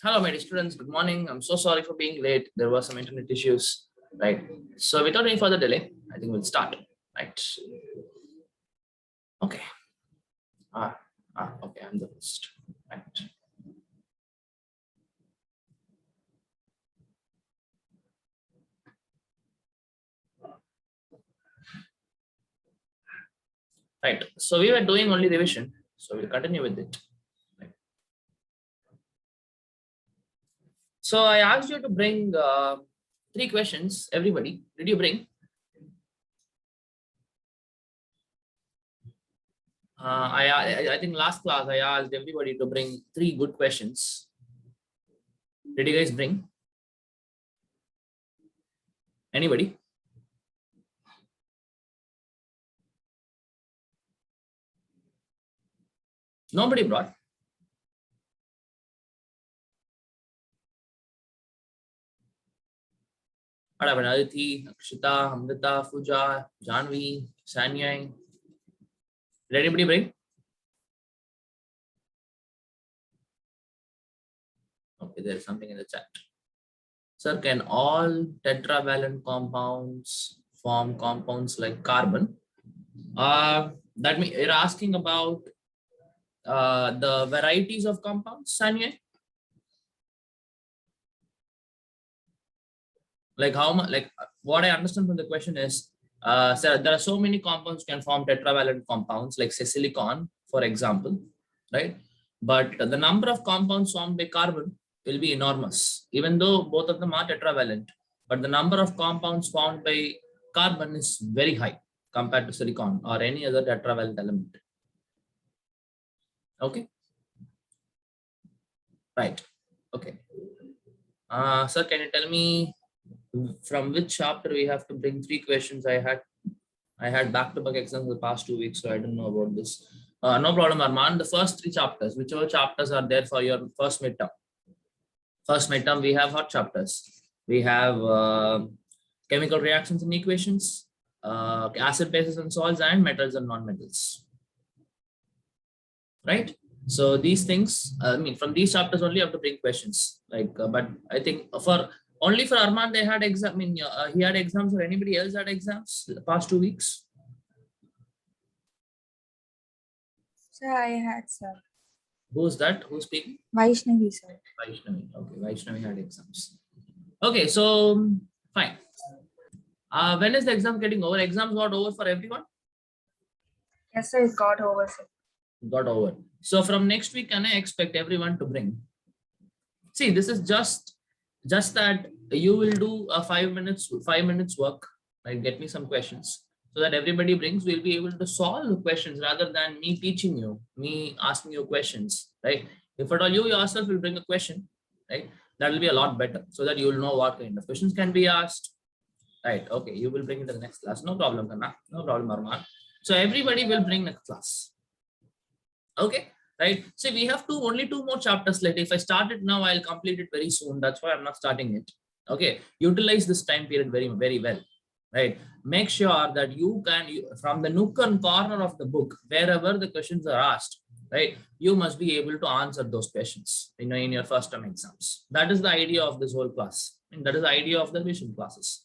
Hello, my dear students. Good morning. I'm so sorry for being late. There were some internet issues, right? So without any further delay, I think we'll start, right? Okay. Okay. I'm the host, right? Right. So we were doing only revision. So we'll continue with it. Right. So I asked you to bring 3 questions. Everybody, did you bring? I think last class I asked everybody to bring 3 good questions. Did you guys bring? Anybody? Nobody brought. What happened? Aditi, Akshita, Amrita, Fuja, Janvi, Sanyai. Did anybody bring? Okay, there's something in the chat. Sir, can all tetravalent compounds form compounds like carbon? That means you're asking about the varieties of compounds, Sanyai? Like how much? Like what I understand from the question is, sir, there are so many compounds can form tetravalent compounds, like say silicon, for example, right? But the number of compounds formed by carbon will be enormous, even though both of them are tetravalent. But the number of compounds formed by carbon is very high compared to silicon or any other tetravalent element. Okay. Right. Okay. Sir, can you tell me from which chapter we have to bring 3 questions? I had back-to-back exams the past 2 weeks, so I don't know about this. No problem, Arman. The first 3 chapters, whichever chapters are there for your first midterm. First midterm, we have hot chapters. We have chemical reactions and equations, acid, bases, and salts, and metals and non-metals. Right? So these things, I mean, from these chapters only you have to bring questions. Like, but I think only for Arman they had exam. I mean, he had exams, or anybody else had exams the past 2 weeks? Sir, I had, sir. Who's that? Who's speaking? Vaishnavi, sir. Vaishnavi. Okay, Vaishnavi had exams. Okay, so fine. When is the exam getting over? Exams got over for everyone? Yes, sir, it got over, sir. Got over. So from next week, can I expect everyone to bring? See, this is just that you will do a 5 minutes work, like get me some questions, so that everybody brings, we'll be able to solve the questions rather than me teaching you, me asking you questions, right? If at all you yourself will bring a question, right, that will be a lot better, so that you will know what kind of questions can be asked, right? Okay, you will bring it to the next class, no problem, Kanna. No problem, Arman. So everybody will bring next class. Okay, right? So we have only 2 more chapters left. If I start it now, I'll complete it very soon. That's why I'm not starting it. Okay, utilize this time period very, very well, right? Make sure that you can, from the nook and corner of the book, wherever the questions are asked, right, you must be able to answer those questions, in your first term exams. That is the idea of this whole class, and that is the idea of the revision classes.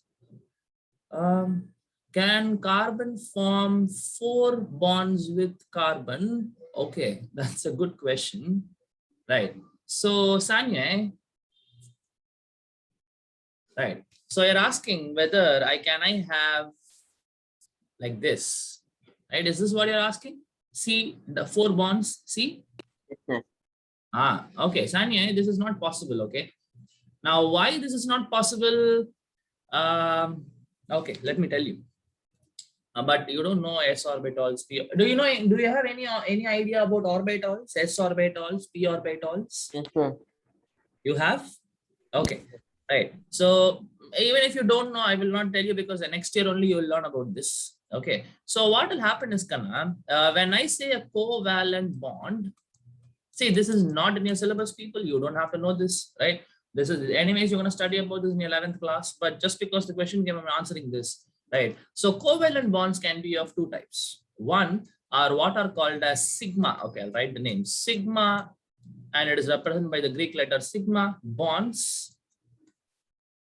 Can carbon form 4 bonds with carbon? Okay, that's a good question, right? So Sanya, right? So you're asking whether I have like this, right? Is this what you're asking? See the 4 bonds. See? Yes, Okay, Sanya, this is not possible. Okay, now why this is not possible? Okay, let me tell you. But you don't know s orbitals, p. Do you have any idea about orbitals, s orbitals, p orbitals? yes, sir. You have? Okay, right. So even if you don't know, I will not tell you, because the next year only you will learn about this. Okay. So what will happen is, Kanna, when I say a covalent bond, see, this is not in your syllabus, people. You don't have to know this, right? This is, anyways, you're going to study about this in your 11th class, but just because the question came, I'm answering this, right? So covalent bonds can be of 2 types. One are what are called as sigma. Okay, I'll write the name. Sigma and it is represented by the Greek letter sigma bonds,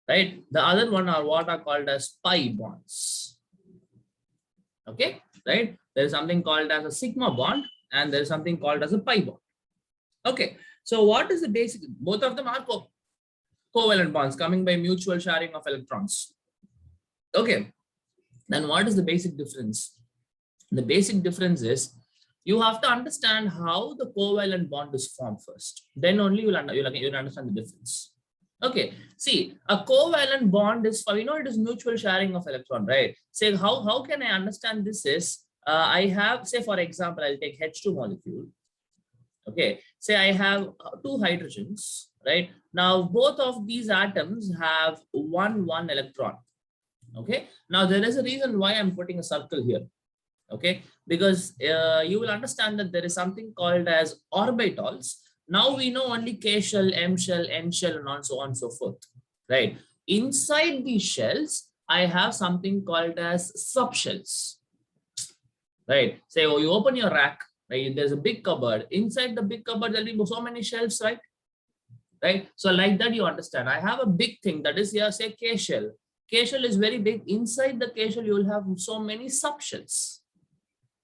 right? The other one are what are called as pi bonds. Okay, right? There is something called as a sigma bond and there is something called as a pi bond. Okay, so what is the basic? Both of them are covalent bonds coming by mutual sharing of electrons. Okay, then what is the basic difference? The basic difference is you have to understand how the covalent bond is formed first. Then only you'll understand the difference. Okay, see, a covalent bond is, for it is mutual sharing of electron, right? Say how can I understand this is I have, say for example, I'll take H2 molecule. Okay, say I have two hydrogens, right? Now both of these atoms have one electron. Okay, now there is a reason why I'm putting a circle here. Okay, because you will understand that there is something called as orbitals. Now we know only K shell, M shell, N shell, and so on and so forth, right? Inside these shells, I have something called as subshells, right? Say, oh, you open your rack, right? There's a big cupboard. Inside the big cupboard, there'll be so many shelves, right? Right? So like that, you understand. I have a big thing that is here, say K shell. K shell is very big. Inside the K shell, you will have so many subshells.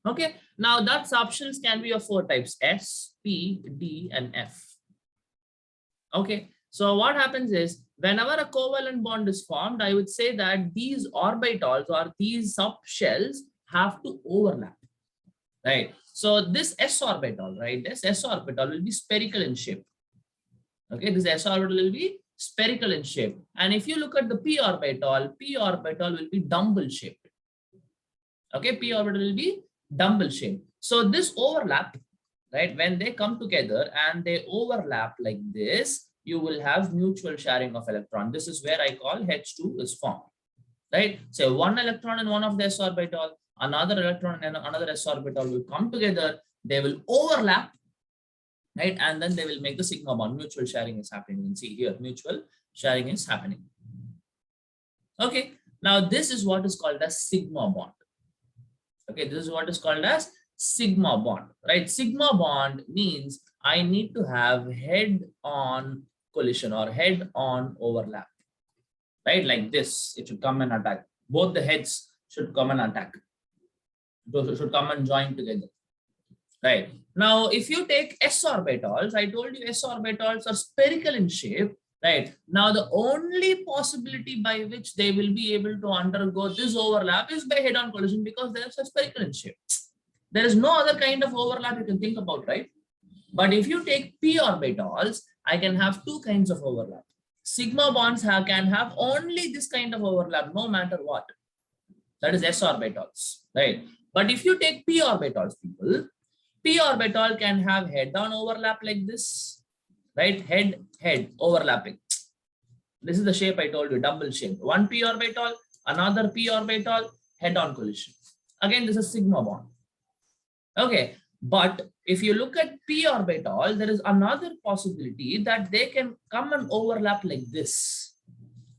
Okay, now that subshells can be of four types: S, P, D, and F. Okay, so what happens is whenever a covalent bond is formed, I would say that these orbitals or these subshells have to overlap, right? So this S orbital, right? This S orbital will be spherical in shape. Okay, this S orbital will be spherical in shape. And if you look at the P orbital will be dumbbell shaped. Okay, P orbital will be dumbbell shape. So this overlap, right, when they come together and they overlap like this, you will have mutual sharing of electron. This is where I call H2 is formed, right? So one electron in one of the S orbital, another electron and another S orbital will come together, they will overlap, right? And then they will make the sigma bond. Mutual sharing is happening. You can see here, mutual sharing is happening. Okay, now this is what is called as sigma bond. Okay, this is what is called as sigma bond, right? Sigma bond means I need to have head-on collision or head-on overlap, right? Like this, it should come and attack. Both the heads should come and attack. Those should come and join together, right? Now, if you take S orbitals, I told you S orbitals are spherical in shape, right? Now, the only possibility by which they will be able to undergo this overlap is by head-on collision because they are spherical in shape. There is no other kind of overlap you can think about, right? But if you take P orbitals, I can have two kinds of overlap. Sigma bonds can have only this kind of overlap, no matter what. That is S orbitals, right? But if you take P orbitals, people, P orbital can have head-on overlap like this, right? Head overlapping. This is the shape I told you, double shape. One P orbital, another P orbital, head-on collision. Again, this is sigma bond. Okay, but if you look at P orbital, there is another possibility that they can come and overlap like this,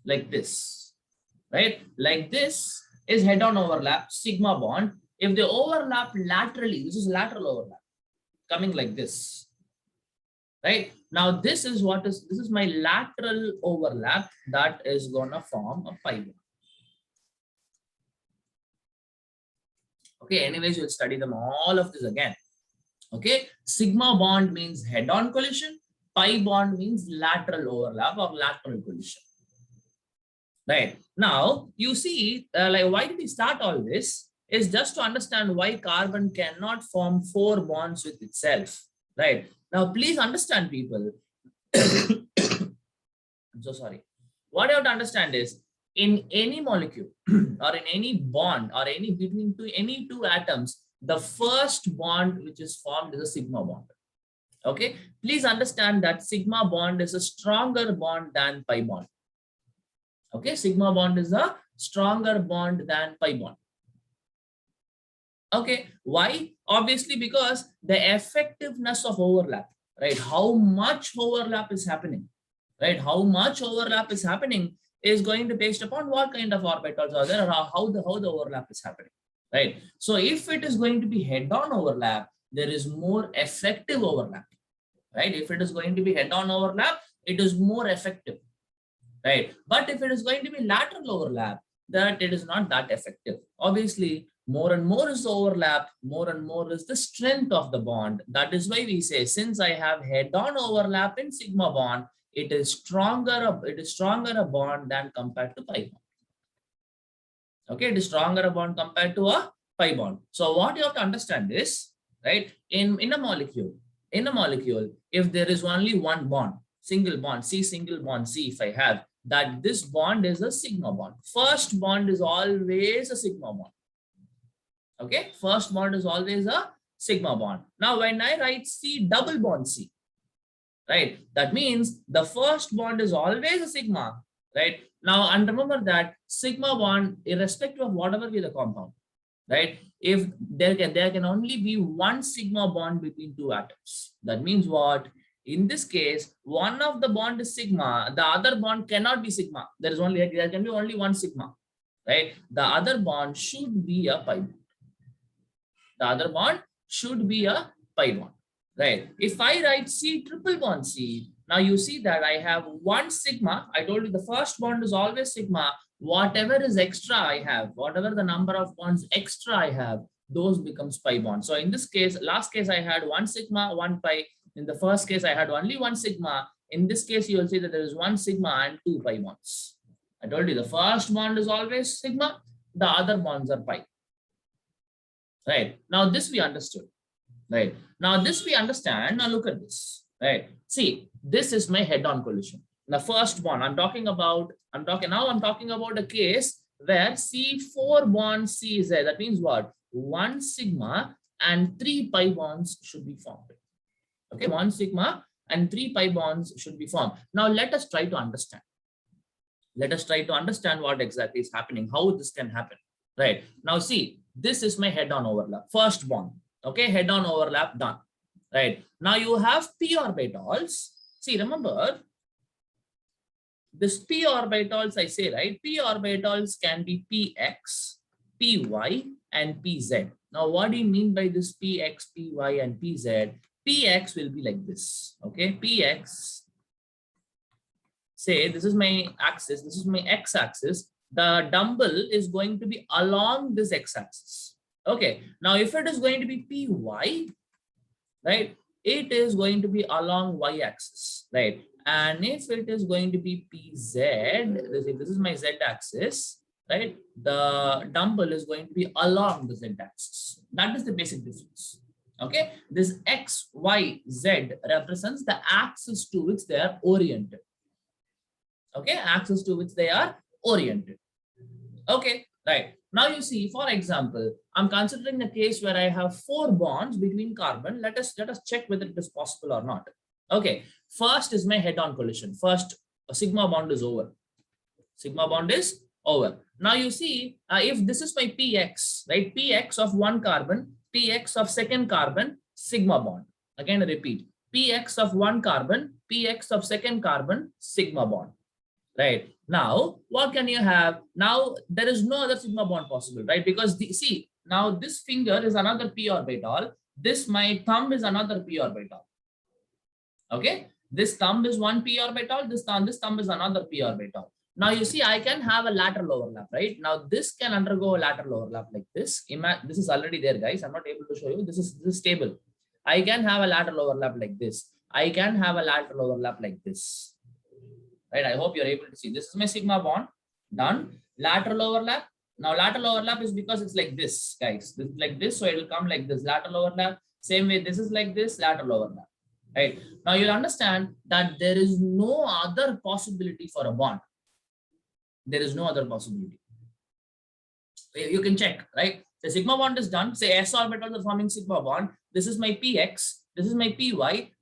right? Like this is head-on overlap, sigma bond. If they overlap laterally, this is lateral overlap, coming like this, right? Now this is my lateral overlap that is gonna form a pi bond. Okay, anyways, we'll study them all of this again. Okay, sigma bond means head-on collision, pi bond means lateral overlap or lateral collision. Right, now you see, like, why did we start all this? Is just to understand why carbon cannot form 4 bonds with itself, right? Now, please understand, people. I'm so sorry. What you have to understand is, in any molecule or in any bond or between any two atoms, the first bond which is formed is a sigma bond. Okay, please understand that sigma bond is a stronger bond than pi bond. Okay, sigma bond is a stronger bond than pi bond. Okay, why? Obviously, because the effectiveness of overlap, right? How much overlap is happening, right? How much overlap is happening is going to be based upon what kind of orbitals are there or how the overlap is happening, right? So if it is going to be head-on overlap, there is more effective overlap. right? If it is going to be head-on overlap, it is more effective, right? But if it is going to be lateral overlap, that it is not that effective. Obviously, more and more is the overlap, more and more is the strength of the bond. That is why we say, since I have head-on overlap in sigma bond, it is stronger a bond than compared to pi bond. Okay, it is stronger a bond compared to a pi bond. So what you have to understand is, right, in a molecule, if there is only one bond, single bond C, if I have that, this bond is a sigma bond. First bond is always a sigma bond. Okay, first bond is always a sigma bond. Now when I write C double bond C, right, that means the first bond is always a sigma, right? Now, and remember that sigma bond, irrespective of whatever be the compound, right? If there can only be one sigma bond between two atoms. That means what? In this case, one of the bond is sigma, the other bond cannot be sigma. There can be only one sigma, right? The other bond should be a pi bond. The other bond should be a pi bond, right? If I write C triple bond C, now you see that I have one sigma. I told you the first bond is always sigma. Whatever is extra I have, whatever the number of bonds extra I have, those becomes pi bond. So in this case, last case I had one sigma, one pi. In the first case, I had only one sigma. In this case, you will see that there is one sigma and two pi bonds. I told you the first bond is always sigma, the other bonds are pi. Right. Now this we understood. Right. Now this we understand. Now look at this. Right. See, this is my head-on collision. The first bond I'm talking about a case where C4 bond CZ. That means what? One sigma and three pi bonds should be formed. Okay, one sigma and three pi bonds should be formed. Now let us try to understand. Let us try to understand what exactly is happening, how this can happen. Right. Now see, this is my head-on overlap, first bond. Okay, head-on overlap done. Right. Now you have p orbitals. See, remember this p orbitals I say, right? P orbitals can be px, py, and pz. Now what do you mean by this px, py, and pz? Px will be like this. Okay, px, say this is my axis, this is my x-axis. The dumbbell is going to be along this x-axis. Okay, now if it is going to be py, right, it is going to be along y-axis, right? And if it is going to be pz, this is my z-axis, right, the dumbbell is going to be along the z-axis. That is the basic difference. Okay, this x, y, z represents the axis to which they are oriented. Okay, axis to which they are oriented. Okay, right. Now you see, for example, I'm considering a case where I have four bonds between carbon. Let us check whether it is possible or not. Okay, first is my head-on collision. First, a sigma bond is over. Sigma bond is over. Now you see, if this is my px, right? Px of one carbon, px of second carbon, sigma bond. Again, I repeat, px of one carbon, px of second carbon, sigma bond. Right. Now, what can you have? Now, there is no other sigma bond possible, right? Because see, now this finger is another p orbital. This, my thumb, is another p orbital. Okay. This thumb is one p orbital. This thumb is another p orbital. Now, you see, I can have a lateral overlap, right? Now, this can undergo a lateral overlap like this. This is already there, guys. I'm not able to show you. This is stable. I can have a lateral overlap like this. I can have a lateral overlap like this. Right, I hope you're able to see. This is my sigma bond, done. Lateral overlap. Now lateral overlap is because it's like this, guys. This is like this, so it will come like this. Lateral overlap. Same way, this is like this, lateral overlap. Right. Now you'll understand that there is no other possibility for a bond. There is no other possibility. You can check, right? The sigma bond is done. Say s orbitals are forming sigma bond. This is my px. This is my py.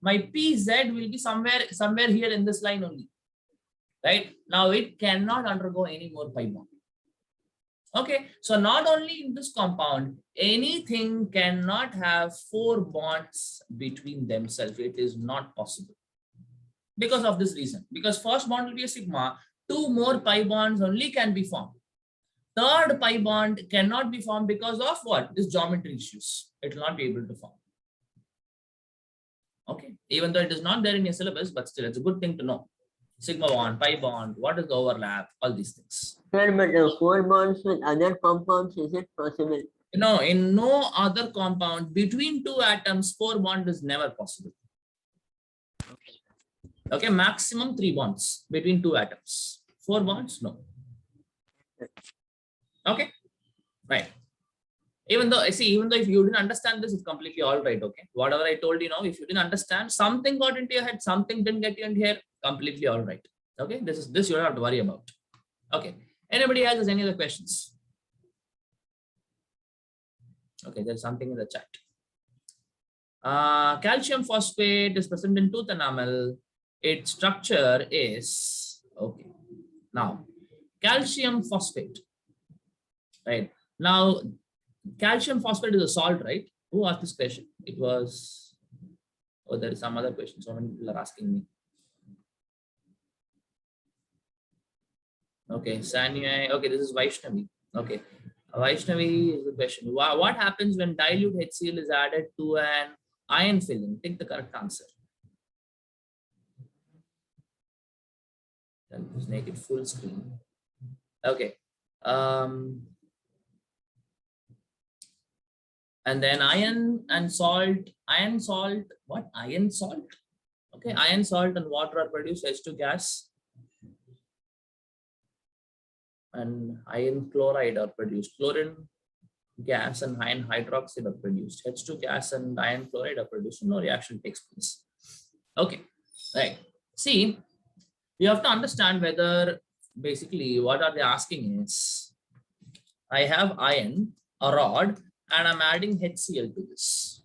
My pz will be somewhere here in this line only. Right, now it cannot undergo any more pi bond. Okay, so not only in this compound, anything cannot have four bonds between themselves. It is not possible because of this reason. Because first bond will be a sigma, two more pi bonds only can be formed. Third pi bond cannot be formed because of what? This geometry issues. It will not be able to form. Okay, even though it is not there in your syllabus, but still it's a good thing to know. Sigma bond, pi bond, what is the overlap, all these things. Sir, but 4 bonds with other compounds, is it possible? No, in no other compound between two atoms, 4 bond is never possible. Okay, maximum 3 bonds between two atoms. 4 bonds, no. Okay, right. Even though if you didn't understand this, it's completely all right. Okay, whatever I told you now, if you didn't understand, something got into your head, something didn't get you in here, completely all right. Okay, this you don't have to worry about. Okay, anybody else has any other questions? Okay, there's something in the chat. Calcium phosphate is present in tooth enamel. Its structure is okay. Now, calcium phosphate, right? Now, calcium phosphate is a salt, right? Who asked this question? It was, oh, there is some other question. So many people are asking me. Okay, Sanya. Okay, this is Vaishnavi. Okay, Vaishnavi is the question. What happens when dilute HCl is added to an iron filling? Take the correct answer. Then just make it full screen. Okay. And then iron salt. What? Iron salt? Okay, iron salt and water are produced, H2 gas. And iron chloride are produced. Chlorine gas and iron hydroxide are produced. H2 gas and iron chloride are produced. No reaction takes place. Okay, right. See, you have to understand whether basically what are they asking is, I have iron, a rod, and I'm adding HCl to this.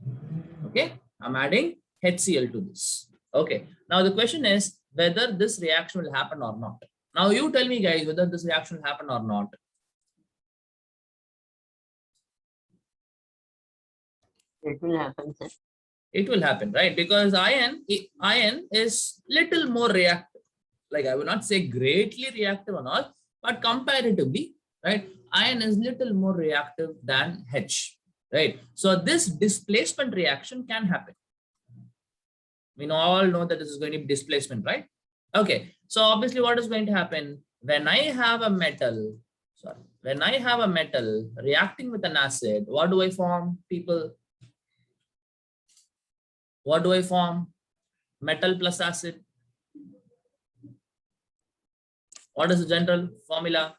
Okay, I'm adding HCl to this. Okay, now the question is whether this reaction will happen or not. Now you tell me, guys, whether this reaction will happen or not. It will happen, sir. It will happen, right? Because iron is little more reactive. Like, I will not say greatly reactive or not, but comparatively, right? Iron is little more reactive than H, right? So this displacement reaction can happen. We all know that this is going to be displacement, right? Okay, so obviously what is going to happen when I have a metal, reacting with an acid, what do I form, people? What do I form? Metal plus acid. What is the general formula?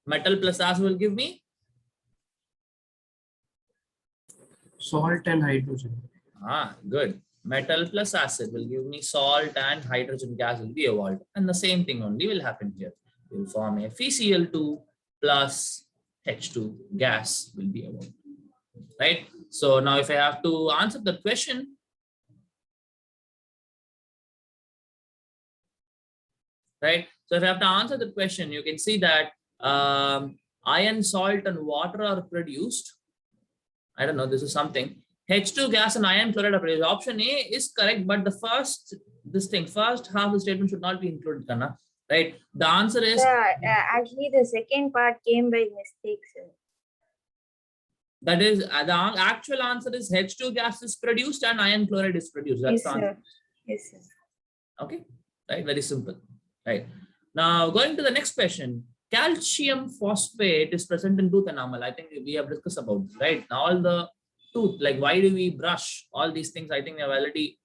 Metal plus acid will give me salt and hydrogen. Good. Metal plus acid will give me salt and hydrogen gas will be evolved. And the same thing only will happen here. We will form a FeCl2 plus H2 gas will be evolved. Right? So now if I have to answer the question, right? So if I have to answer the question, you can see that iron, salt, and water are produced. I don't know, this is something. H2 gas and iron chloride are produced. Option A is correct, but the first half of the statement should not be included, Kana. Right? The answer is Actually, the second part came by mistake, sir. that is the actual answer is H2 gas is produced and iron chloride is produced. That's Yes, the answer. sir. Yes, sir. Okay, right? Very simple. Right. Now going to the next question. Calcium phosphate is present in tooth enamel. I think we have discussed about this, right? Now all the tooth, like why do we brush, all these things, I think we have already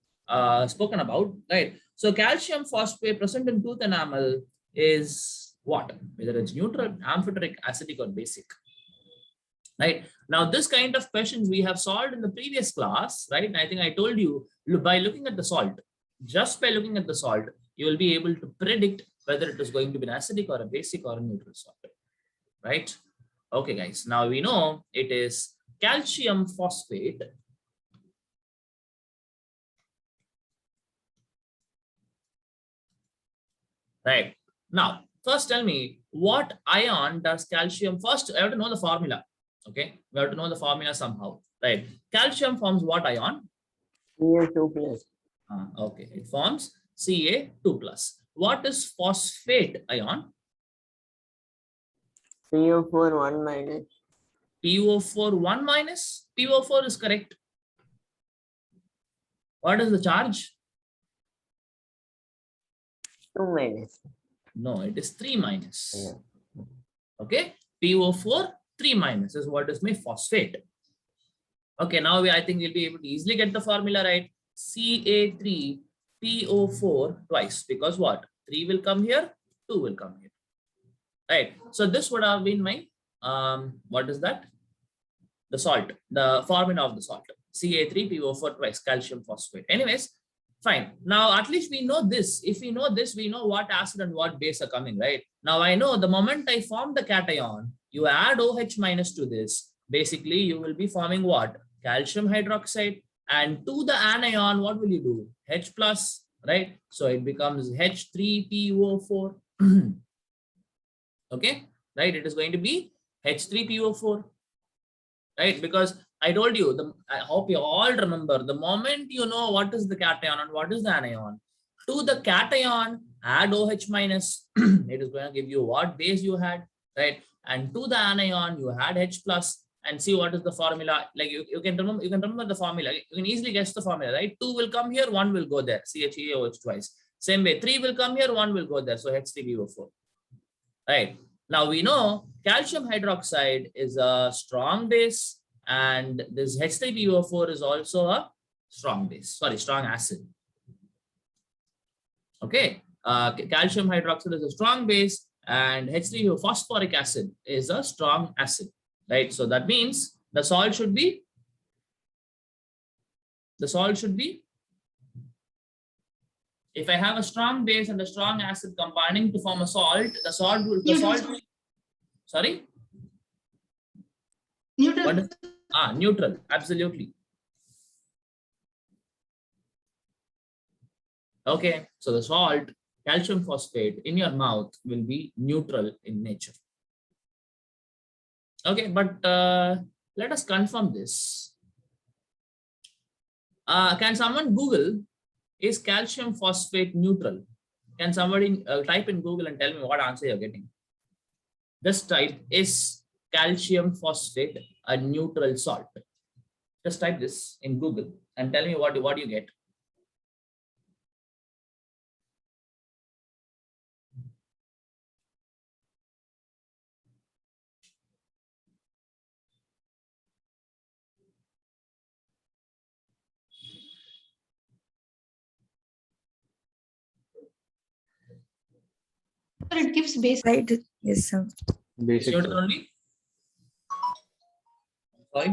spoken about, right? So calcium phosphate present in tooth enamel is what? Whether it's neutral, amphoteric, acidic, or basic. Right? Now this kind of questions we have solved in the previous class, right? And I think I told you, by looking at the salt, just by looking at the salt, you will be able to predict whether it is going to be an acidic or a basic or a neutral salt, right? Okay, guys, now we know it is calcium phosphate. Right. Now, first tell me, what ion does calcium, first I have to know the formula. Okay, we have to know the formula somehow, right? Calcium forms what ion? Ca2 plus. Okay, it forms Ca2 plus. What is phosphate ion? PO4 1 minus. PO4 1 minus. PO4 is correct. What is the charge? 2 minus. No, it is 3 minus. Yeah. Okay, PO4 3 minus is what is my phosphate. Okay, now I think we'll be able to easily get the formula right. Ca3 PO4 twice, because what? 3 will come here, 2 will come here. Right. So this would have been my what is that? The salt, the formula of the salt. Ca3PO4 twice, calcium phosphate. Anyways, fine. Now at least we know this. If we know this, we know what acid and what base are coming, right? Now I know the moment I form the cation, you add OH minus to this. Basically, you will be forming what? Calcium hydroxide. And to the anion, what will you do? H plus, right? So it becomes H3PO4. Okay, right? It is going to be H3PO4. Right? Because I told you, I hope you all remember, the moment you know what is the cation and what is the anion, to the cation, add OH minus, it is going to give you what base you had, right? And to the anion, you had H plus, and see what is the formula. Like you can remember the formula. You can easily guess the formula, right? 2 will come here, 1 will go there. CHEOH twice. Same way, 3 will come here, 1 will go there. So H3PO4. Right. Now we know calcium hydroxide is a strong base, and this H3PO4 is also a strong base, strong acid. Okay. Calcium hydroxide is a strong base, and H3PO phosphoric acid is a strong acid. Right. So that means the salt should be if I have a strong base and a strong acid combining to form a salt, sorry? Neutral. What is neutral, absolutely. Okay, so the salt, calcium phosphate in your mouth will be neutral in nature. Okay, but let us confirm this. Can someone Google, is calcium phosphate neutral? Can somebody type in Google and tell me what answer you're getting? Just type, is calcium phosphate a neutral salt? Just type this in Google and tell me what you get. It gives base. Right. Yes, sir. Is neutral only? Sorry.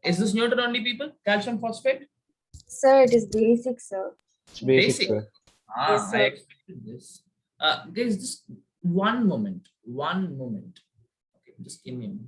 Is this neutral only, people? Calcium phosphate? Sir, it is basic, sir. Basic. Yes, I sir. expected this. Guys, just one moment. Okay, just give me a minute.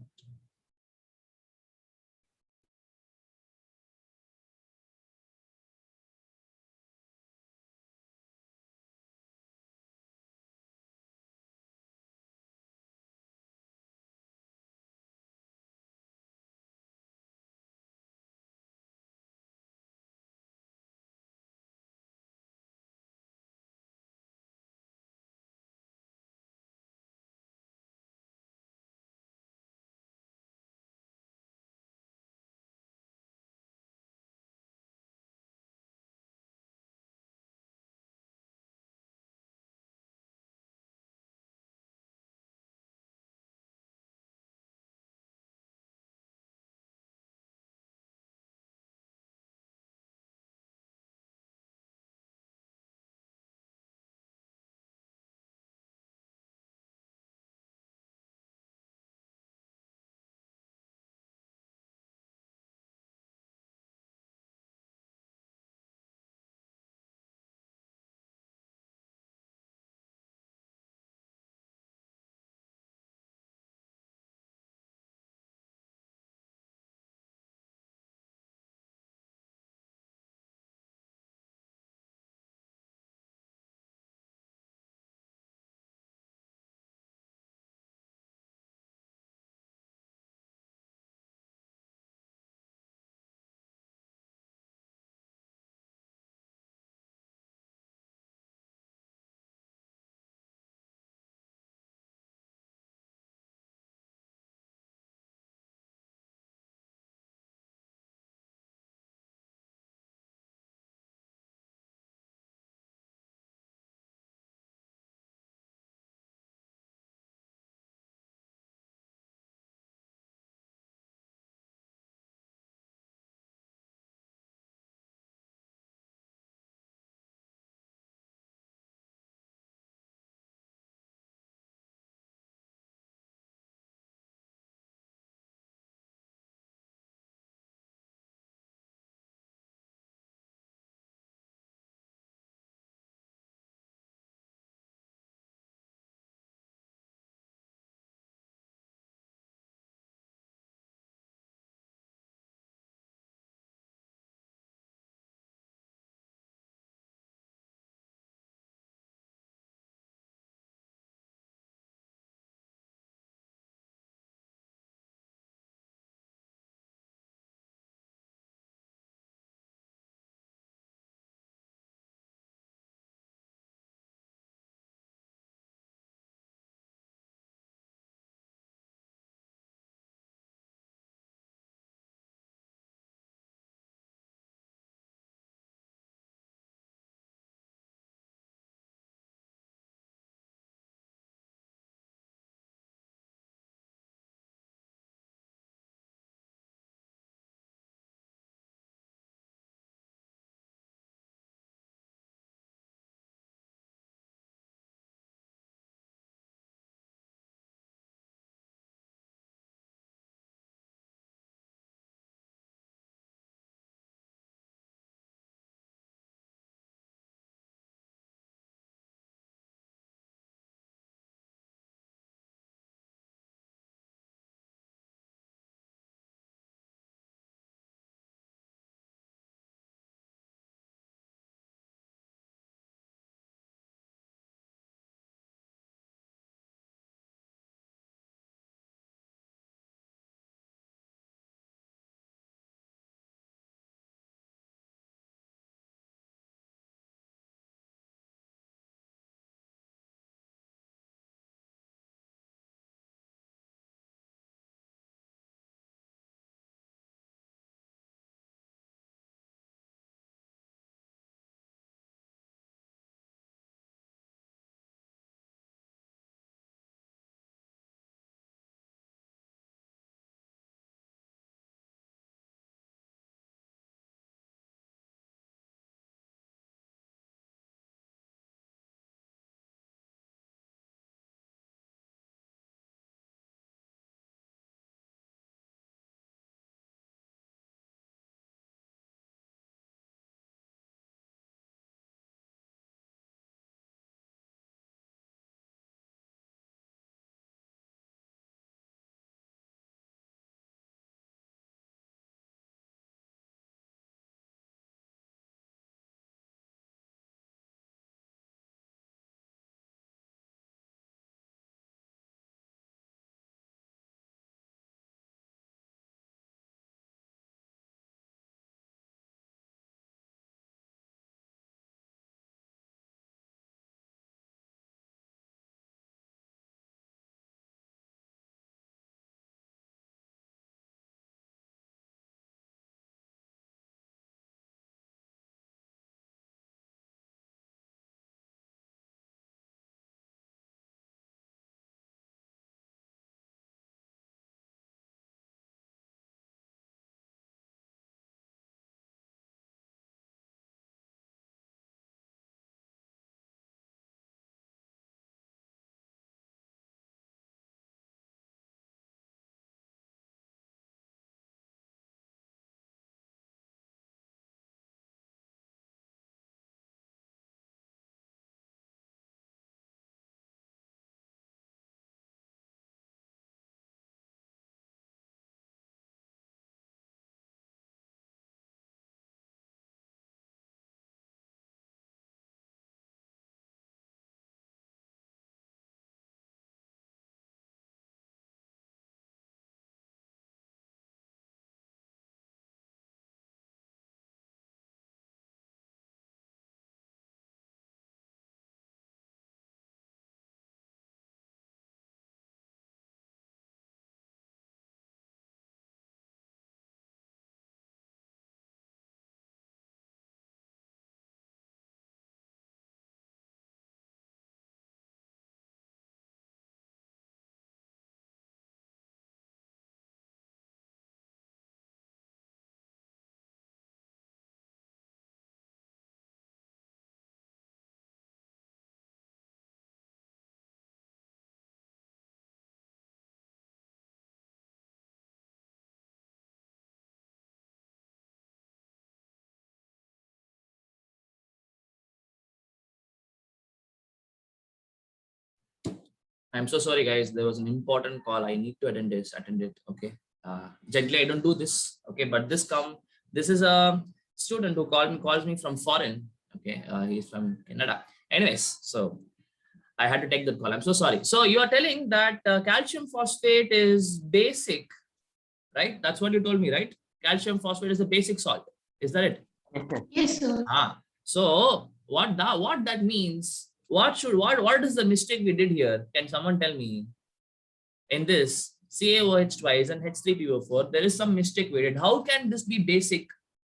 I'm so sorry, guys. There was an important call. I need to attend it. Okay. Gently, I don't do this. Okay, but this is a student who calls me from foreign. Okay, he's from Canada. Anyways, so I had to take that call. I'm so sorry. So you are telling that calcium phosphate is basic, right? That's what you told me, right? Calcium phosphate is a basic salt. Is that it? Yes, sir. So what that means? What is the mistake we did here? Can someone tell me? In this CaOH twice and H3PO4, there is some mistake we did. How can this be basic?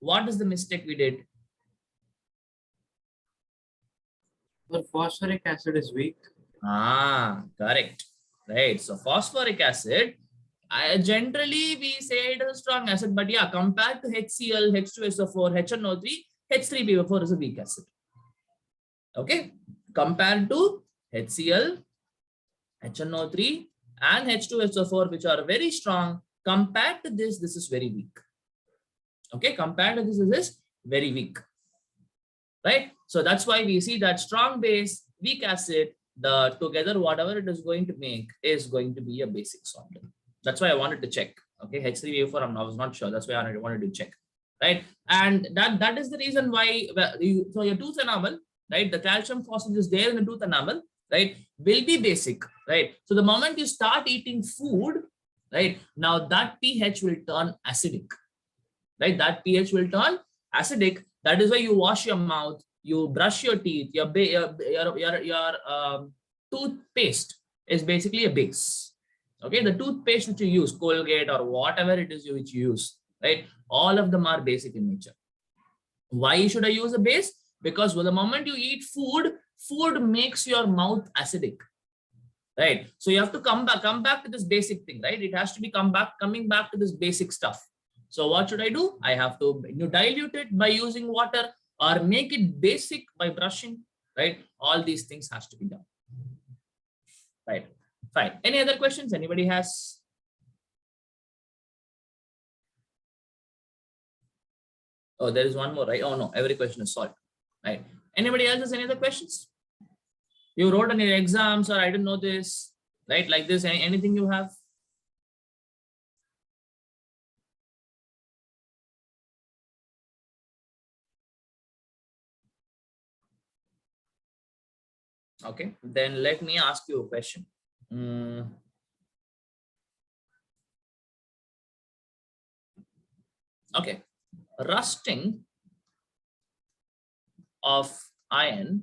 What is the mistake we did? The phosphoric acid is weak. Correct. Right. So phosphoric acid, generally we say it is a strong acid, but yeah, compared to HCl, H2SO4, HNO3, H3PO4 is a weak acid. Okay. Compared to HCl, HNO3, and H2SO4, which are very strong, compared to this is very weak. Okay, compared to this is very weak. Right? So that's why we see that strong base, weak acid, the together whatever it is going to make is going to be a basic salt. That's why I wanted to check. Okay, H3PO4, I was not sure. That's why I wanted to check. Right? And that is the reason why, so your tooth enamel, right? The calcium phosphate is there in the tooth enamel, right, will be basic, right? So the moment you start eating food, right, now that pH will turn acidic, right? That pH will turn acidic. That is why you wash your mouth, you brush your teeth, your toothpaste is basically a base. Okay, the toothpaste which you use, Colgate or whatever it is which you use, right? All of them are basic in nature. Why should I use a base? Because the moment you eat food, food makes your mouth acidic, right? So you have to come back to this basic thing, right? It has to be coming back to this basic stuff. So what should I do? I have to dilute it by using water or make it basic by brushing, right? All these things has to be done, right? Fine. Any other questions? Anybody has? Oh, there is one more, right? Oh no, every question is solved, right? Anybody else has any other questions? You wrote on your exams, or I didn't know this, right? Like this, anything you have? Okay, then let me ask you a question. Okay, rusting of iron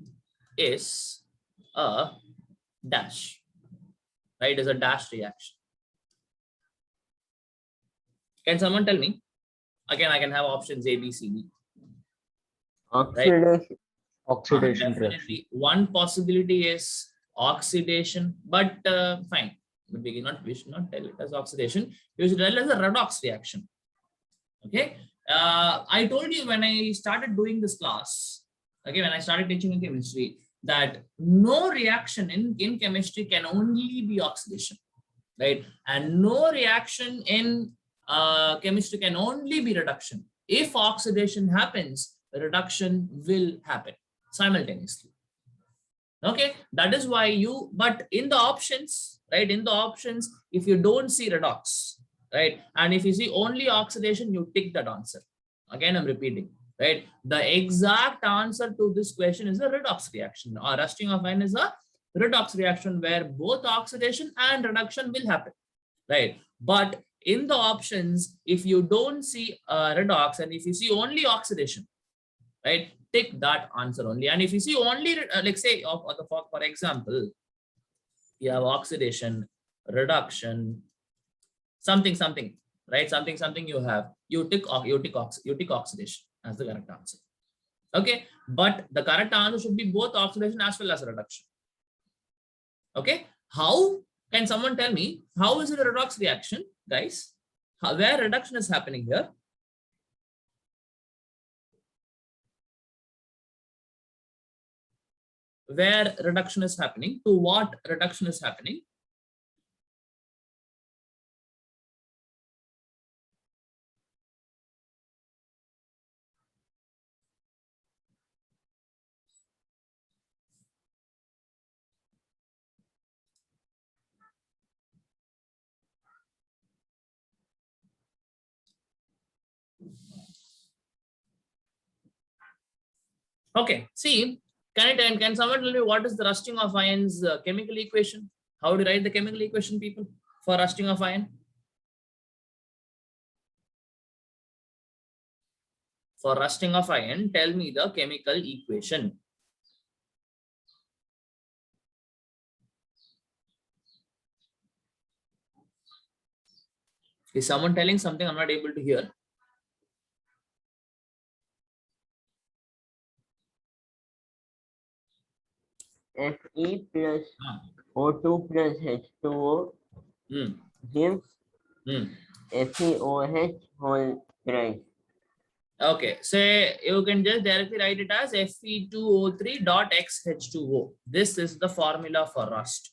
is a dash, right? Is a dash reaction. Can someone tell me? Again, I can have options A, B, C, D. Oxidation. Oxidation reaction. Definitely. One possibility is oxidation, but fine. But we should not tell it as oxidation. We should tell it as a redox reaction. Okay. I told you when I started doing this class, okay, when I started teaching in chemistry, that no reaction in chemistry can only be oxidation, right? And no reaction in chemistry can only be reduction. If oxidation happens, reduction will happen simultaneously. Okay, that is why but in the options, right, in the options, if you don't see redox, right, and if you see only oxidation, you tick that answer. Again, I'm repeating, right? The exact answer to this question is a redox reaction, or rusting of iron is a redox reaction where both oxidation and reduction will happen, right? But in the options, if you don't see redox and if you see only oxidation, right, tick that answer only. And if you see only, like say, for example, you have oxidation, reduction, something, right? Something you tick oxidation as the correct answer. Okay, but the correct answer should be both oxidation as well as reduction. Okay, how can someone tell me how is it a redox reaction, guys? Where reduction is happening here? Where reduction is happening, to what reduction is happening? Okay, see, can someone tell me what is the rusting of ions chemical equation? How do you write the chemical equation, people, for rusting of iron? For rusting of iron, tell me the chemical equation. Is someone telling something I'm not able to hear? Fe plus Ah. O2 plus H2O Hmm. gives Hmm. FeOH whole thrice. Okay, so you can just directly write it as Fe2O3 dot XH2O. This is the formula for rust.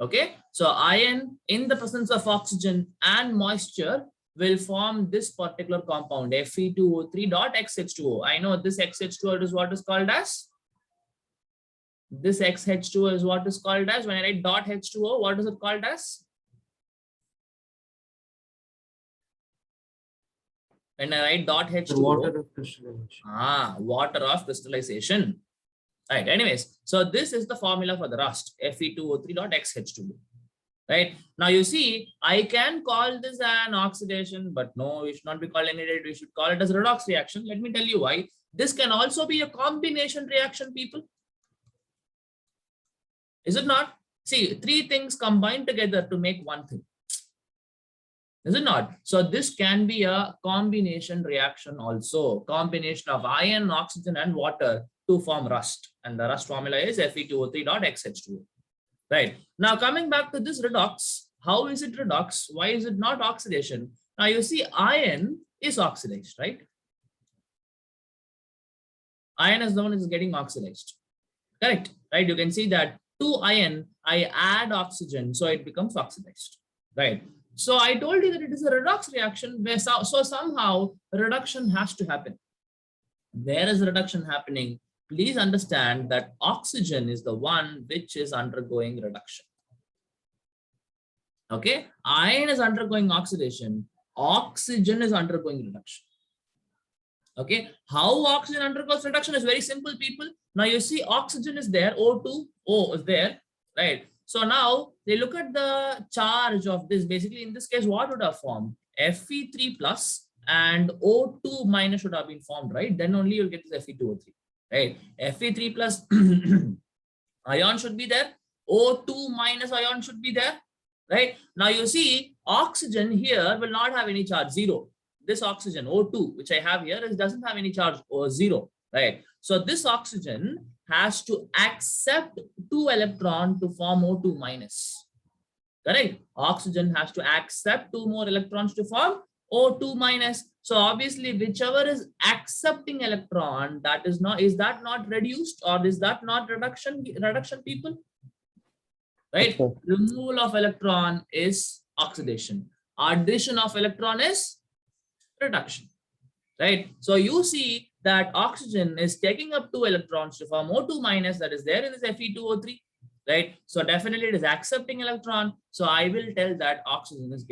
Okay, so iron in the presence of oxygen and moisture will form this particular compound Fe2O3 dot XH2O. I know this XH2O is what is called as, this XH2O is what is called as, when I write dot H2O, what is it called as? When I write dot The H2O, water of crystallization. Water of crystallization. Right. Anyways, so this is the formula for the rust, Fe2O3.XH2. Right. Now you see, I can call this an oxidation, but no, we should not be calling it. We should call it as redox reaction. Let me tell you why. This can also be a combination reaction, people. Is it not? See, three things combined together to make one thing. Is it not? So this can be a combination reaction also. Combination of iron, oxygen, and water to form rust. And the rust formula is Fe2O3.XH2O. Right. Now coming back to this redox, how is it redox? Why is it not oxidation? Now you see iron is oxidized, right? Iron is the one that is getting oxidized. Correct. Right. You can see that to iron, I add oxygen, so it becomes oxidized. Right. So I told you that it is a redox reaction where so somehow reduction has to happen. Where is reduction happening? Please understand that oxygen is the one which is undergoing reduction. Okay, iron is undergoing oxidation, oxygen is undergoing reduction. Okay, how oxygen undergoes reduction is very simple, people. Now you see oxygen is there, O2, O is there, right? So now they look at the charge of this. Basically, in this case, what would have formed? Fe3 plus and O2 minus should have been formed, right? Then only you'll get this Fe2O3, right? Fe3 plus ion should be there, O2 minus ion should be there, right? Now you see oxygen here will not have any charge, zero. This oxygen O2 which I have here doesn't have any charge, or zero, right? So this oxygen has to accept 2 electron to form O2 minus. Correct? Oxygen has to accept 2 more electrons to form O2 minus. So obviously whichever is accepting electron, that is that not reduced, or is that not reduction people? Right? Okay. Removal of electron is oxidation. Addition of electron is reduction. Right? So you see that oxygen is taking up 2 electrons to form O2 minus, that is there in this Fe2O3. Right? So definitely it is accepting electron. So I will tell that oxygen is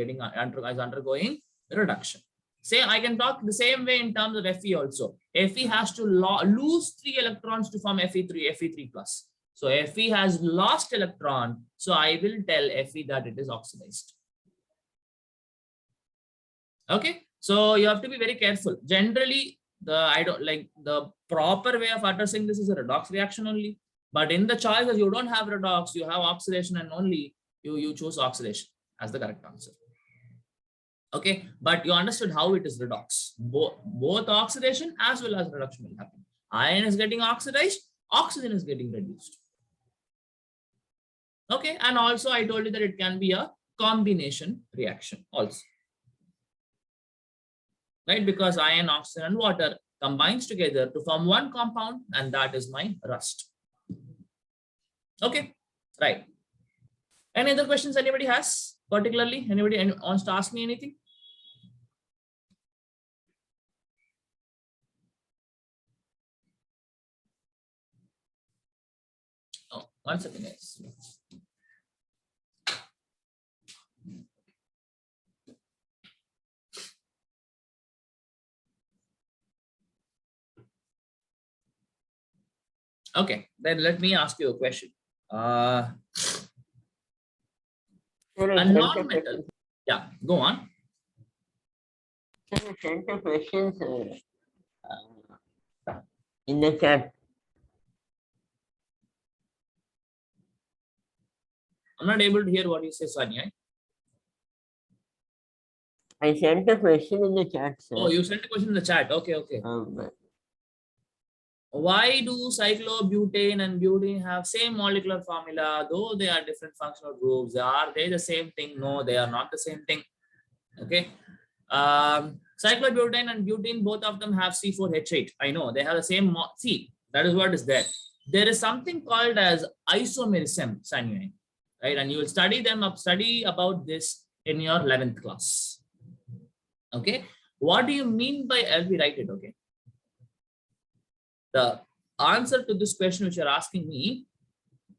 undergoing reduction. Say I can talk the same way in terms of Fe also. Fe has to lose 3 electrons to form Fe3 plus. So Fe has lost electron. So I will tell Fe that it is oxidized. Okay. So you have to be very careful. Generally, the proper way of addressing this is a redox reaction only. But in the choices, you don't have redox, you have oxidation, and only you choose oxidation as the correct answer. Okay, but you understood how it is redox. Both oxidation as well as reduction will happen. Iron is getting oxidized, oxygen is getting reduced. Okay, and also I told you that it can be a combination reaction also. Right, because iron, oxygen, and water combines together to form one compound, and that is my rust. Okay, right. Any other questions anybody has? Particularly, anybody wants to ask me anything? Oh, 1 second, guys. Okay, then let me ask you a question. Sir, A I sent the non-metal. questions. Yeah, go on. Sir, I sent the questions in the chat. I'm not able to hear what you say, Sanya. I sent the question in the chat, sir. Oh, you sent a question in the chat. Okay, okay. Why do cyclobutane and butane have same molecular formula, though they are different functional groups? Are they the same thing? No, they are not the same thing. Okay. Cyclobutane and butane, both of them have C4H8. I know they have the same. See, that is what is there. There is something called as isomerism, Sanya, right? And you will study about this in your 11th class. Okay. What do you mean by? I'll be write it. Okay. The answer to this question which you're asking me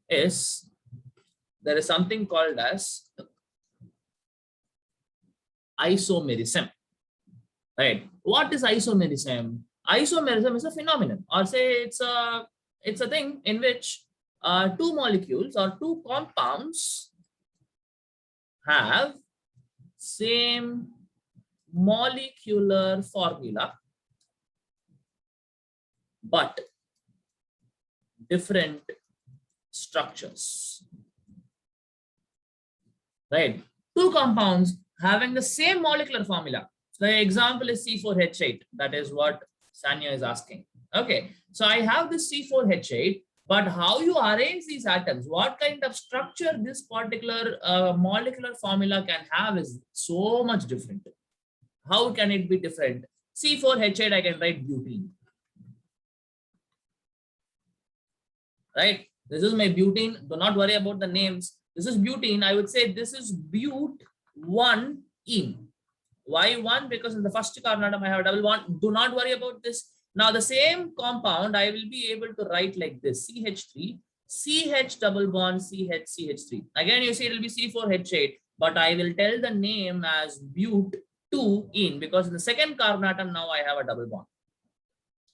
is there is something called as isomerism, right? What is isomerism? Isomerism is a phenomenon, or say it's a thing in which two molecules or two compounds have same molecular formula but different structures, right? Two compounds having the same molecular formula. So the example is C4H8. That is what Sanya is asking. Okay, so I have this C4H8, but how you arrange these atoms, what kind of structure this particular molecular formula can have is so much different. How can it be different? C4H8, I can write butene. Right? This is my butene. Do not worry about the names. This is butene. I would say this is but-1-ene. Why 1? Because in the first carbon atom I have a double bond. Do not worry about this. Now the same compound I will be able to write like this: CH3, CH double bond, CH, CH3. Again, you see it will be C4H8, but I will tell the name as but-2-ene because in the second carbon atom now I have a double bond.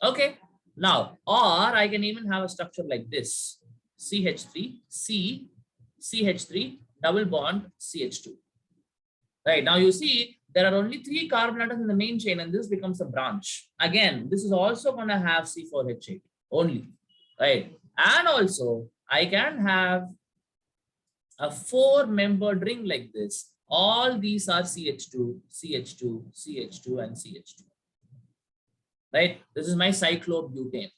Okay. Now, or I can even have a structure like this: CH3, CH3, double bond, CH2. Right. Now you see there are only 3 carbon atoms in the main chain and this becomes a branch. Again, this is also going to have C4H8 only. Right. And also I can have a 4-membered ring like this. All these are CH2, CH2, CH2, and CH2. Right? This is my cyclobutane.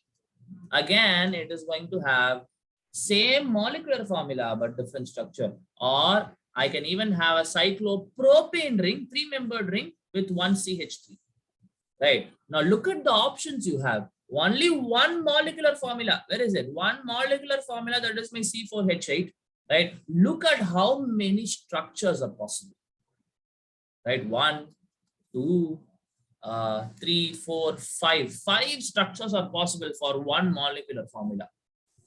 Again, it is going to have same molecular formula but different structure. Or I can even have a cyclopropane ring, 3-membered ring with 1 CH3. Right? Now look at the options you have. Only one molecular formula. Where is it? One molecular formula, that is my C4H8. Right? Look at how many structures are possible. Right? 1, 2, 3, 4, 5. 5 structures are possible for one molecular formula.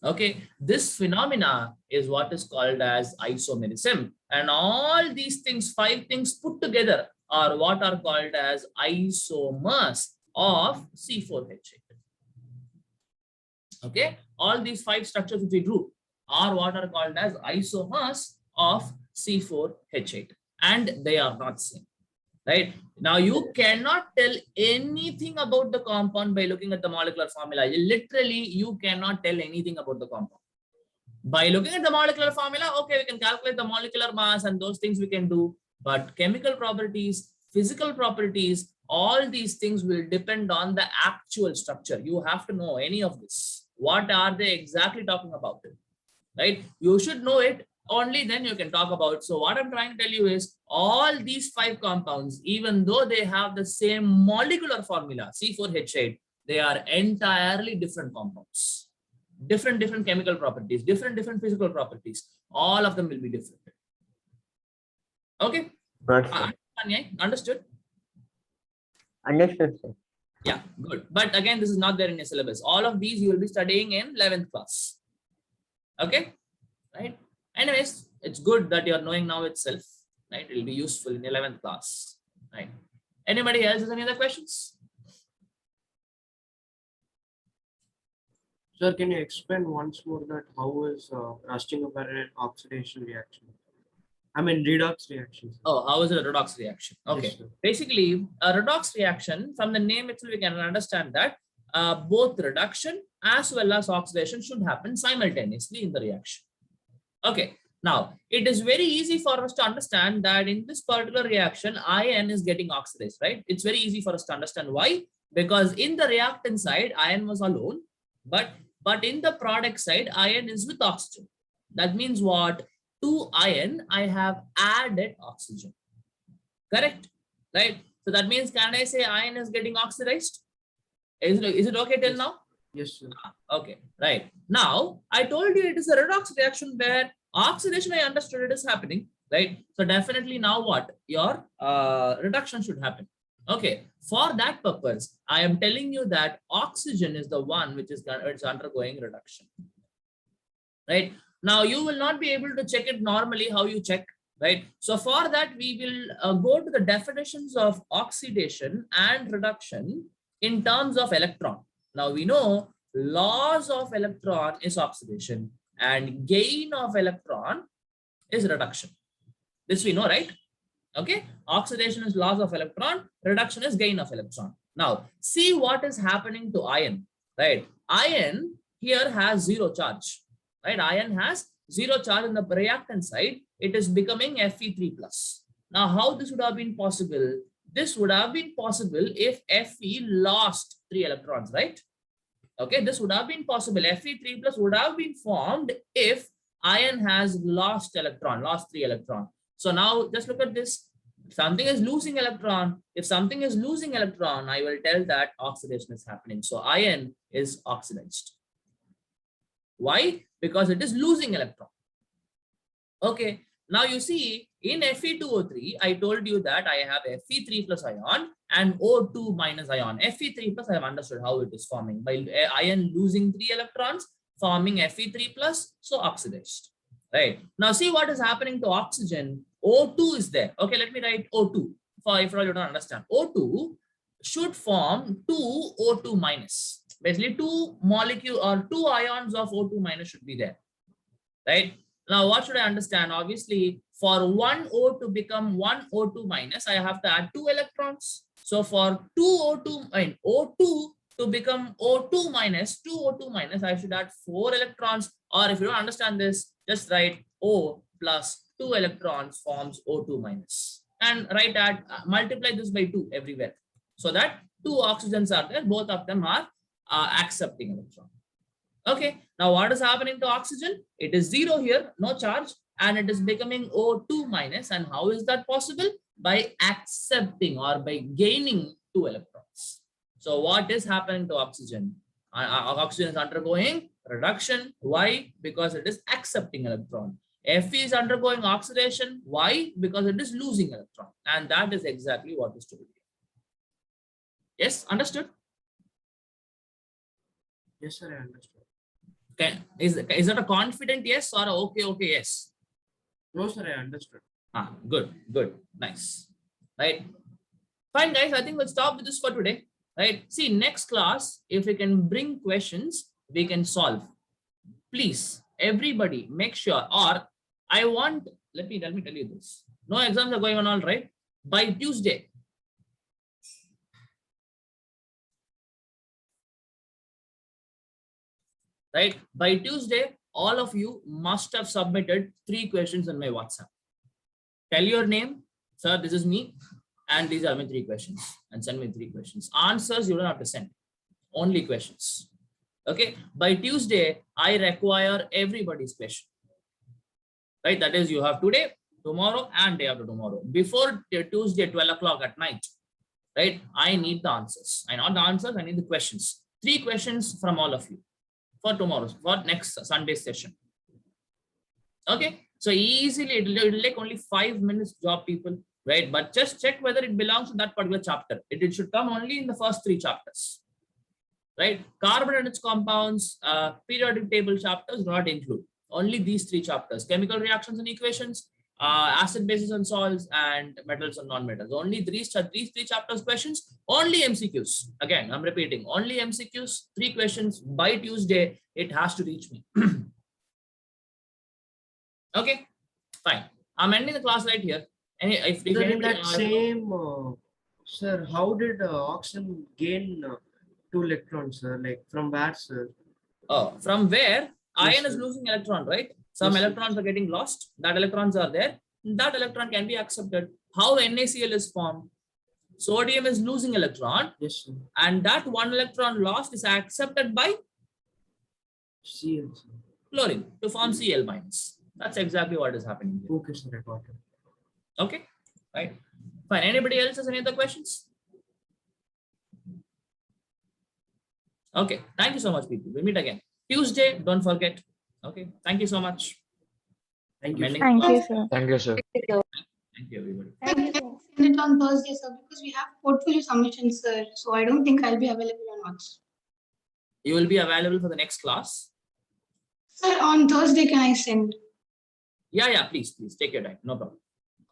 Okay, this phenomena is what is called as isomerism, and all these things, 5 things put together, are what are called as isomers of C4H8. Okay, all these 5 structures which we drew are what are called as isomers of C4H8, and they are not same. Right? Now you cannot tell anything about the compound by looking at the molecular formula. Literally, you cannot tell anything about the compound. By looking at the molecular formula, okay, we can calculate the molecular mass and those things we can do. But chemical properties, physical properties, all these things will depend on the actual structure. You have to know any of this. What are they exactly talking about it? Right? You should know it. Only then you can talk about. So what I'm trying to tell you is all these 5 compounds, even though they have the same molecular formula, C4H8, they are entirely different compounds. Different chemical properties, different physical properties. All of them will be different. Okay? Understood? Understood, sir. Yeah, good. But again, this is not there in your syllabus. All of these you will be studying in 11th class. Okay? Right? Anyways, it's good that you're knowing now itself, right? It will be useful in 11th class, right? Anybody else has any other questions? Sir, can you explain once more that how is rusting apparent oxidation reaction? I mean redox reaction. Sir. Oh, how is it a redox reaction? Okay. Yes, sir. Basically, a redox reaction, from the name itself, we can understand that both reduction as well as oxidation should happen simultaneously in the reaction. Okay. Now, it is very easy for us to understand that in this particular reaction, iron is getting oxidized, right? It's very easy for us to understand why. Because in the reactant side, iron was alone, but in the product side, iron is with oxygen. That means what? To iron, I have added oxygen. Correct? Right? So that means, can I say iron is getting oxidized? Is it okay till Yes. now? Yes, sir. Okay, right. Now, I told you it is a redox reaction where oxidation, I understood it is happening, right? So definitely now what? Your reduction should happen. Okay, for that purpose, I am telling you that oxygen is the one which is it's undergoing reduction. Right? Now, you will not be able to check it normally how you check, right? So for that, we will go to the definitions of oxidation and reduction in terms of electron. Now we know loss of electron is oxidation and gain of electron is reduction. This we know, right? Okay, oxidation is loss of electron, reduction is gain of electron. Now see what is happening to iron, right? Iron here has zero charge, right? Iron has zero charge in the reactant side. It is becoming Fe3 plus. Now how this would have been possible? This would have been possible if Fe lost 3 electrons, right? Okay, this would have been possible. Fe3 plus would have been formed if iron has lost 3 electron. So now just look at this. If something is losing electron, I will tell that oxidation is happening. So iron is oxidized. Why? Because it is losing electron. Okay. Now you see in Fe2O3, I told you that I have Fe3 plus ion and O2 minus ion. Fe3 plus, I have understood how it is forming by ion losing 3 electrons, forming Fe3 plus, so oxidized. Right. Now see what is happening to oxygen. O2 is there. Okay, let me write O2 for if you don't understand. O2 should form 2 O2 minus. Basically 2 molecule or 2 ions of O2 minus should be there. Right. Now, what should I understand? Obviously, for one O to become one O2 minus, I have to add 2 electrons. So for 2 O2, I mean O2 to become O2 minus, 2 O2 minus, I should add 4 electrons. Or if you don't understand this, just write O plus 2 electrons forms O2 minus. And write that, multiply this by 2 everywhere. So that 2 oxygens are there, both of them are accepting electron. Okay, now what is happening to oxygen? It is 0 here, no charge, and it is becoming O2 minus. And how is that possible? By accepting or by gaining 2 electrons. So what is happening to oxygen? Oxygen is undergoing reduction. Why? Because it is accepting electron. Fe is undergoing oxidation. Why? Because it is losing electron. And that is exactly what is told here. Yes, understood? Yes, sir, I understood. Okay. Is that a confident yes or a okay yes? No, sir, I understood. Good, nice. Right. Fine, guys. I think we'll stop with this for today. Right. See, next class, if we can bring questions, we can solve. Please, everybody, make sure. Or I want, let me tell you this. No exams are going on, all right? By Tuesday. Right? By Tuesday, all of you must have submitted 3 questions on my WhatsApp. Tell your name, sir, this is me, and these are my 3 questions, and send me 3 questions. Answers you don't have to send, only questions. Okay, by Tuesday, I require everybody's question. Right? That is, you have today, tomorrow, and day after tomorrow. Before Tuesday, 12 o'clock at night, right? I need the answers. I not the answers, I need the questions. 3 questions from all of you. For tomorrow, for next Sunday session. Okay, so easily it will take only 5 minutes job, people, right? But just check whether it belongs to that particular chapter. It should come only in the first 3 chapters, right? Carbon and its compounds, periodic table chapters do not include. Only these 3 chapters: chemical reactions and equations, acid, bases, and salts, and metals and non-metals. Only these three chapters questions. Only MCQs. Again, I'm repeating. Only MCQs. 3 questions by Tuesday. It has to reach me. Okay, fine. I'm ending the class right here. If Sir, in anybody that same, sir, how did oxygen gain 2 electrons, sir? Like from where, sir? From where ion Yes, is sir. losing electron, right? Some Yes, sir. electrons are getting lost. That electrons are there. That electron can be accepted. How NaCl is formed? Sodium is losing electron, Yes, sir. and that 1 electron lost is accepted by Cl, sir. chlorine to form Cl minus. That's exactly what is happening here. Okay, sir, I got it. Okay, right. Fine. Anybody else has any other questions? Okay. Thank you so much, people. We'll meet again Tuesday. Don't forget. Okay. Thank you so much. Thank you, sir. Thank you, sir. Thank you, sir. Thank you, everybody. Thank you, sir. Send it on Thursday, sir, because we have portfolio submissions, sir. So I don't think I'll be available or not. You will be available for the next class. Sir, on Thursday, can I send? Yeah, please take your time. No problem.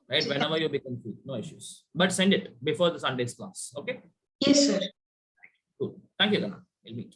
Right, whenever you become free, no issues. But send it before the Sunday's class. Okay. Yes, sir. Cool. Thank you, Dana. We'll meet.